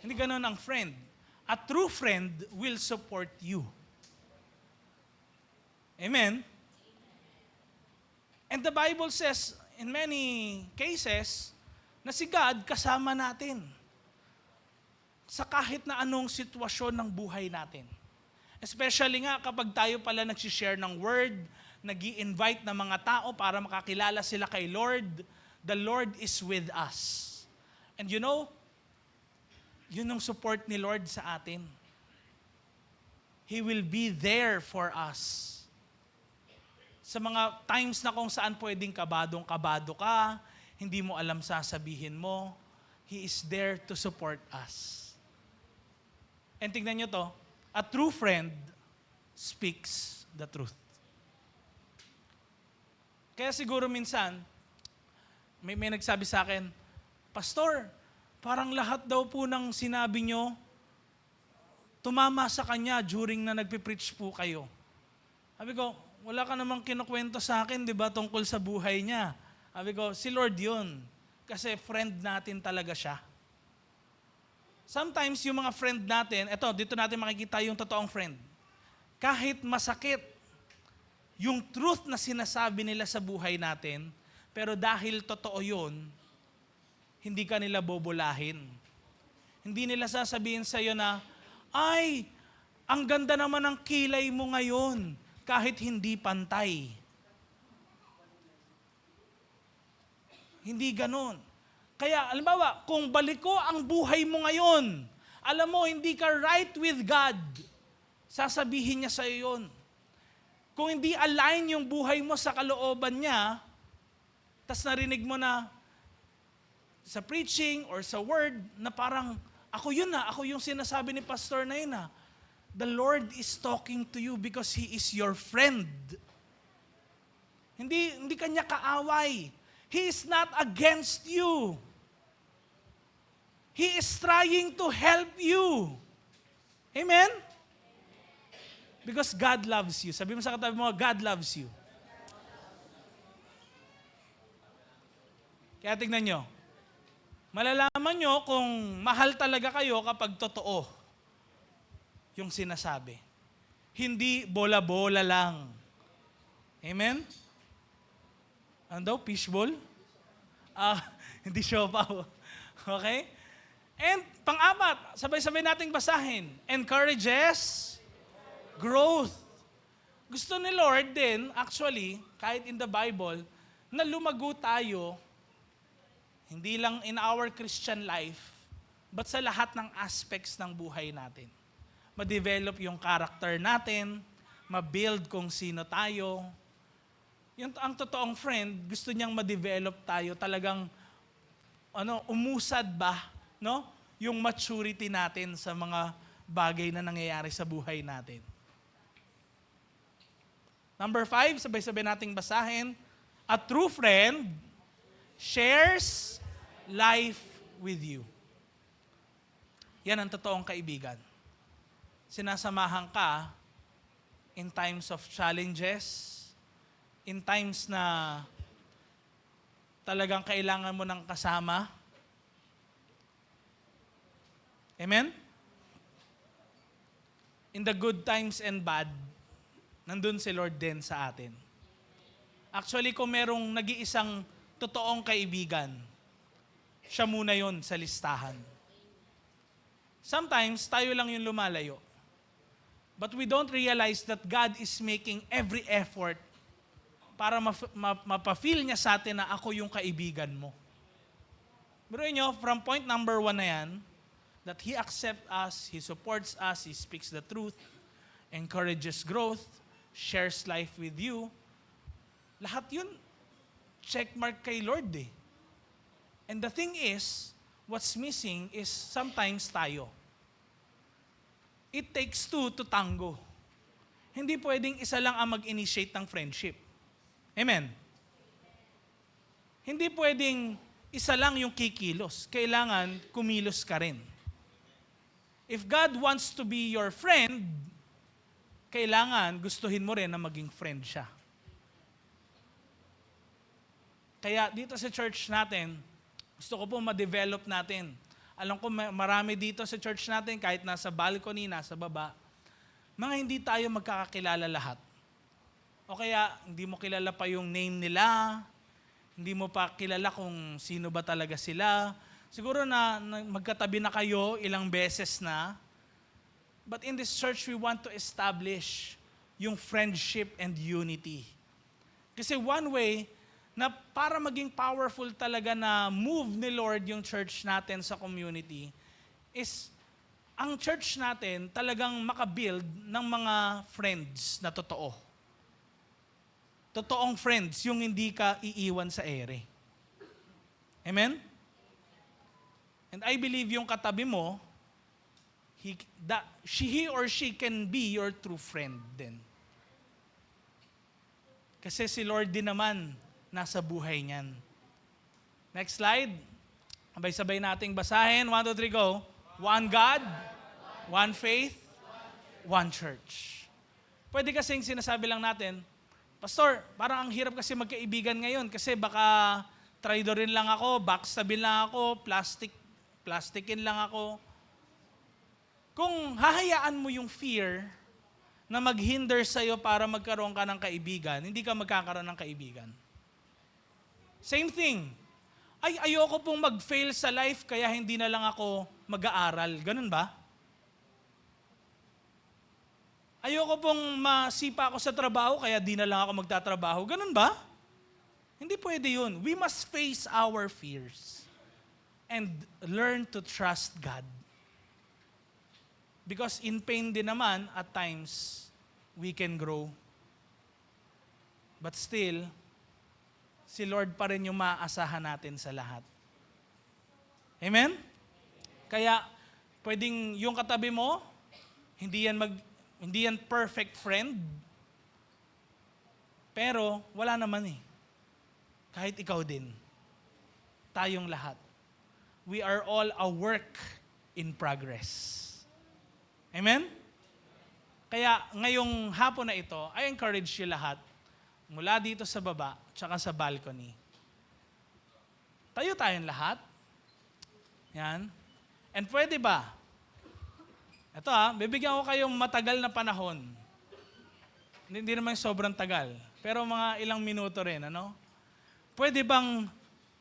Hindi ganun ang friend. A true friend will support you. Amen? And the Bible says, in many cases, na si God kasama natin sa kahit na anong sitwasyon ng buhay natin. Especially nga kapag tayo pala nagsishare ng word, nag-i-invite ng mga tao para makakilala sila kay Lord, the Lord is with us. And you know, yun ang support ni Lord sa atin. He will be there for us. Sa mga times na kung saan pwedeng kabadong-kabado ka, hindi mo alam sasabihin mo, He is there to support us. And tingnan nyo to, a true friend speaks the truth. Kaya siguro minsan, may nagsabi sa akin, Pastor, parang lahat daw po ng sinabi nyo, tumama sa kanya during na nagpipreach po kayo. Sabi ko, wala ka namang kinukwento sa akin, di ba, tungkol sa buhay niya. Sabi ko, si Lord yun. Kasi friend natin talaga siya. Sometimes yung mga friend natin, dito natin makikita yung totoong friend. Kahit masakit, yung truth na sinasabi nila sa buhay natin, pero dahil totoo yun, hindi ka nila bobolahin. Hindi nila sasabihin sa iyo na, ay, ang ganda naman ng kilay mo ngayon, kahit hindi pantay. Hindi ganon. Kaya, alimbawa, kung balik ko ang buhay mo ngayon, alam mo, hindi ka right with God sasabihin niya sa iyo yun. Kung hindi align yung buhay mo sa kalooban niya, tas narinig mo na sa preaching or sa word na parang, ako yung sinasabi ni pastor na yun. The Lord is talking to you because He is your friend. Hindi kanya kaaway. He is not against you. He is trying to help you. Amen? Because God loves you. Sabi mo sa katabi mo, God loves you. Kaya tignan nyo. Malalaman nyo kung mahal talaga kayo kapag totoo yung sinasabi. Hindi bola-bola lang. Amen? Ano daw? Fishball? Hindi siopaw. Okay? And pang-apat, sabay-sabay nating basahin. Encourages growth. Gusto ni Lord din, actually, kahit in the Bible, na lumago tayo, hindi lang in our Christian life, but sa lahat ng aspects ng buhay natin. Ma-develop yung character natin, ma-build kung sino tayo. Ang totoong friend, gusto niyang ma-develop tayo, talagang umusad ba, no? Yung maturity natin sa mga bagay na nangyayari sa buhay natin. Number 5, sabay-sabay nating basahin. A true friend shares life with you. Yan ang totoong kaibigan. Sinasamahan ka in times of challenges, in times na talagang kailangan mo ng kasama. Amen? In the good times and bad, nandun si Lord din sa atin. Actually, kung merong nag-iisang totoong kaibigan, siya muna yon sa listahan. Sometimes, tayo lang yung lumalayo. But we don't realize that God is making every effort para mapafeel niya sa atin na ako yung kaibigan mo. Biruin nyo, from point number 1 na yan, that He accepts us, He supports us, He speaks the truth, encourages growth, shares life with you. Lahat yun, checkmark kay Lord eh. And the thing is, what's missing is sometimes tayo. It takes two to tango. Hindi pwedeng isa lang ang mag-initiate ng friendship. Amen? Hindi pwedeng isa lang yung kikilos. Kailangan kumilos ka rin. If God wants to be your friend, kailangan gustuhin mo rin na maging friend siya. Kaya dito sa church natin, gusto ko po ma-develop natin. Alam ko marami dito sa church natin, kahit nasa balcony, nasa baba, mga hindi tayo magkakakilala lahat. O kaya hindi mo kilala pa yung name nila, hindi mo pa kilala kung sino ba talaga sila. Siguro na magkatabi na kayo ilang beses na. But in this church, we want to establish yung friendship and unity. Kasi one way na para maging powerful talaga na move ni Lord yung church natin sa community is ang church natin talagang makabuild ng mga friends na totoo. Totoong friends, yung hindi ka iiwan sa ere. Amen? And I believe yung katabi mo, he or she can be your true friend din. Kasi si Lord din naman nasa buhay niyan. Next slide. Sabay-sabay nating basahin. 1, 2, 3, go. One God, one faith, one church. Pwede kasing sinasabi lang natin, Pastor, parang ang hirap kasi magkaibigan ngayon kasi baka traidorin lang ako, backstabin lang ako, plastikin lang ako. Kung hahayaan mo yung fear na maghinder sa'yo para magkaroon ka ng kaibigan, hindi ka magkakaroon ng kaibigan. Same thing. Ayoko pong mag-fail sa life kaya hindi na lang ako mag-aaral. Ganun ba? Ayoko pong masipa ako sa trabaho kaya di na lang ako magtatrabaho. Ganun ba? Hindi pwede yun. We must face our fears and learn to trust God. Because in pain din naman, at times, we can grow. But still, si Lord pa rin yung maaasahan natin sa lahat. Amen? Kaya, pwedeng yung katabi mo, hindi yan perfect friend, pero wala naman eh. Kahit ikaw din. Tayong lahat. We are all a work in progress. Amen? Kaya ngayong hapon na ito, I encourage you lahat, mula dito sa baba, tsaka sa balcony. Tayo tayong lahat. Yan. And pwede ba? Ito bibigyan ko kayong matagal na panahon. Hindi naman sobrang tagal. Pero mga ilang minuto rin, ano? Pwede bang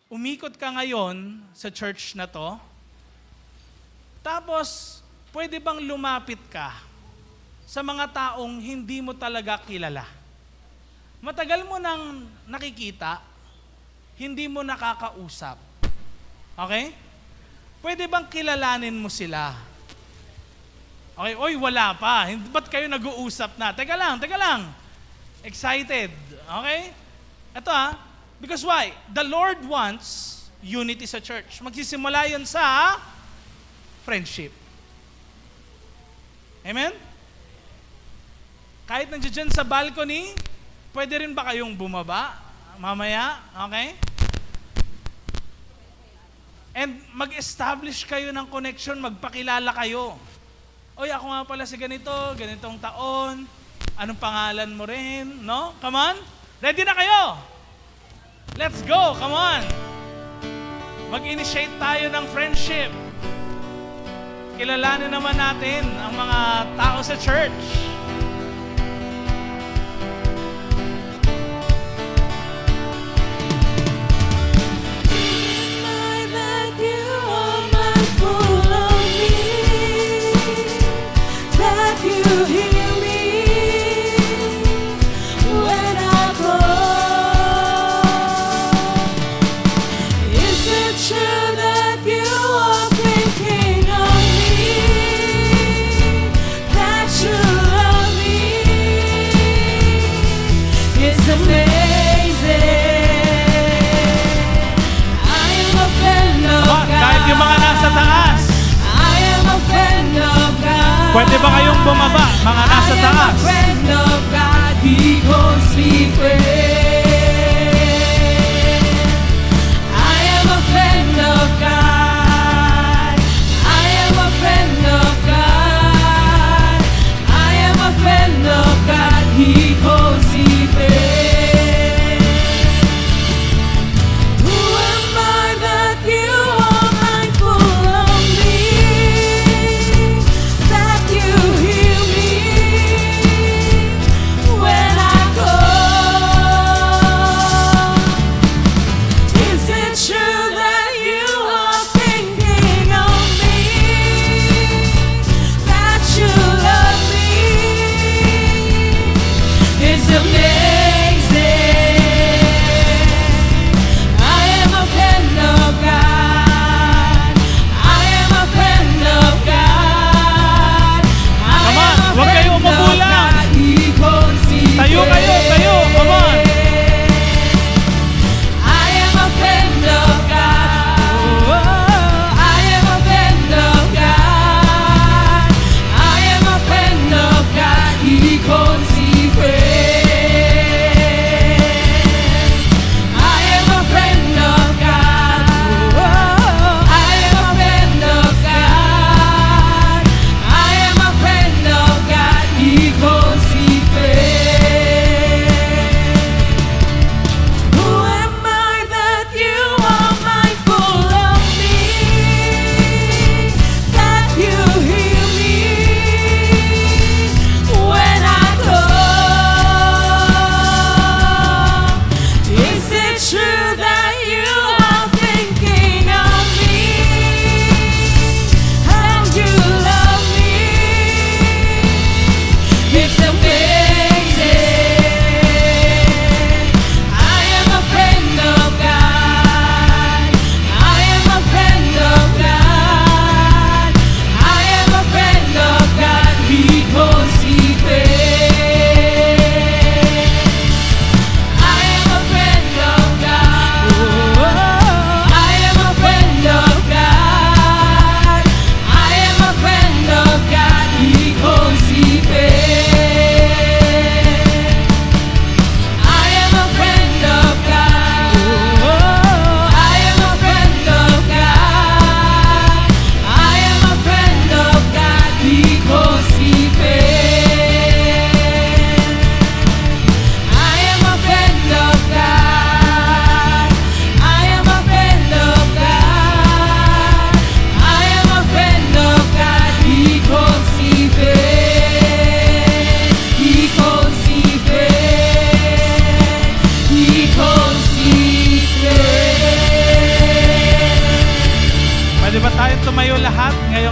umikot ka ngayon sa church na to? Tapos, pwede bang lumapit ka sa mga taong hindi mo talaga kilala? Matagal mo nang nakikita, hindi mo nakakausap. Okay? Pwede bang kilalanin mo sila? Okay, oy, wala pa. Ba't kayo nag-uusap na? Teka lang. Excited. Okay? Ito because why? The Lord wants unity sa church. Magsisimula yun sa friendship. Amen? Kahit nandiyan sa balcony, pwede rin ba kayong bumaba mamaya? Okay? And mag-establish kayo ng connection, magpakilala kayo. Oy, ako nga pala si ganitong taon. Anong pangalan mo rin? No? Come on. Ready na kayo? Let's go. Come on. Mag-initiate tayo ng friendship. Kilalanin naman natin ang mga tao sa church. Pwede ba kayong bumaba, mga nasa taas? I am a friend of God, He calls me friend. I am a friend of God. I am a friend of God. I am a friend of God, He calls me friend. Who am I that you are mindful of me? Heal me when I call.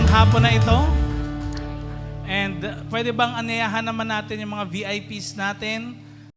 hapon na ito. And pwede bang anyayahan naman natin yung mga VIPs natin